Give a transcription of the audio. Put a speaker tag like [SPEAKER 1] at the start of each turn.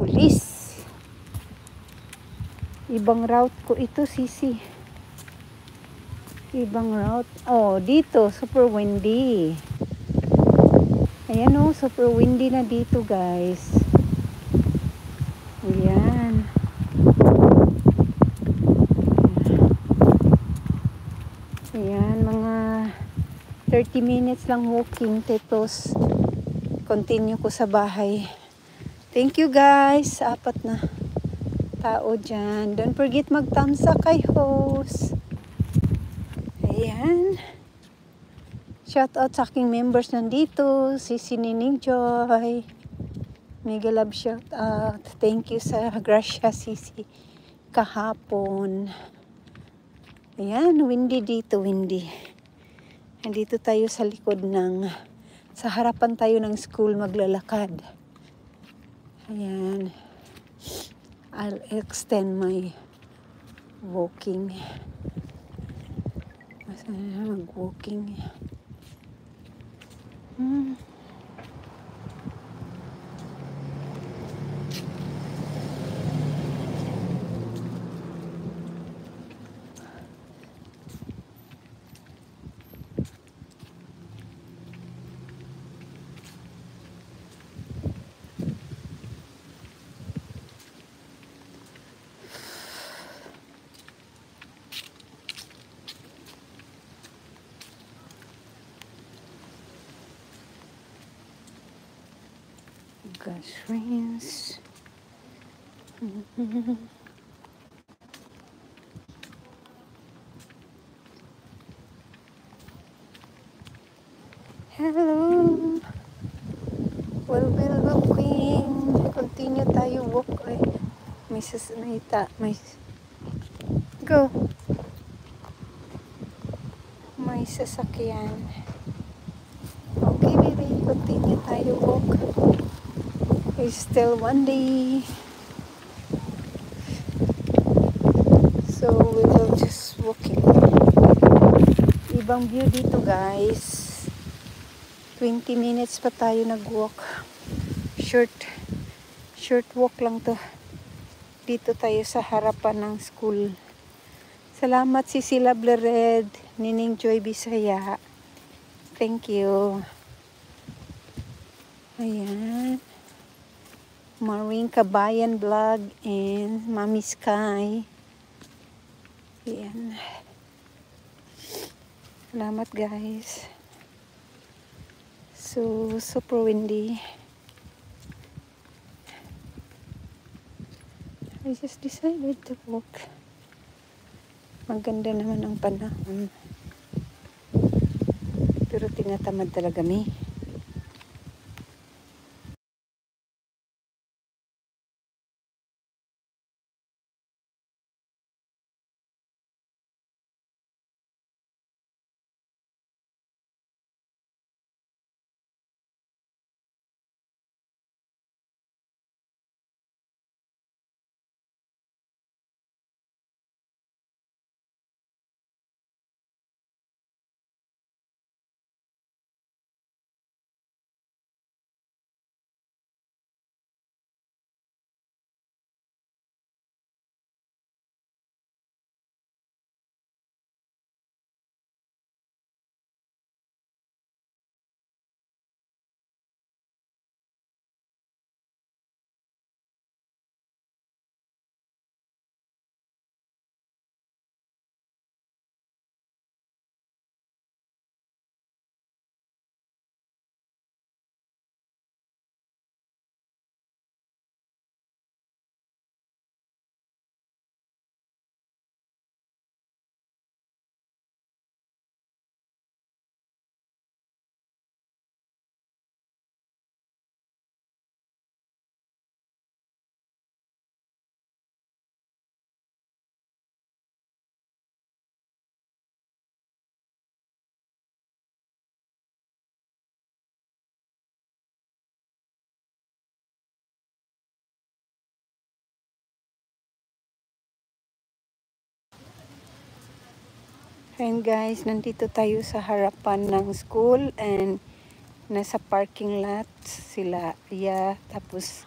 [SPEAKER 1] pulis. Ibang route ko ito, Sisi. Ibang route. Oh, dito, super windy. Ayan oh, super windy na dito, guys. Ayan. Ayan, mga 30 minutes lang walking, tapos continue ko sa bahay. Thank you, guys. 4 na tao dyan. Don't forget mag-thumbs up kay host. Ayan. Shout out sa aking members nandito. Si Nining Joy. Mega love shout out. Thank you sa Gracia Sisi kahapon. Ayan, windy dito, windy. Nandito tayo sa likod sa harapan tayo ng school maglalakad. Ayan. I'll extend my walking. Mag-walking. Gosh, rains. Hello. Well, walking. Continue tayo walk. Ay, go. May sasakyan. Okay, baby. Continue tayo walk. It's still one day. So, we will just walking. Ibang view dito, guys. 20 minutes pa tayo nag-walk. Short walk lang to. Dito tayo sa harapan ng school. Salamat si Sila Blered, Nining Joy Bisaya. Thank you. Ayan. Maring Kabayan Vlog and Mami Sky. Ayan. Salamat, guys. So, super windy. I just decided to walk. Maganda naman ang panahon. Pero tinatamad talaga mi. And guys, nandito tayo sa harapan ng school and nasa parking lot sila. Yeah, tapos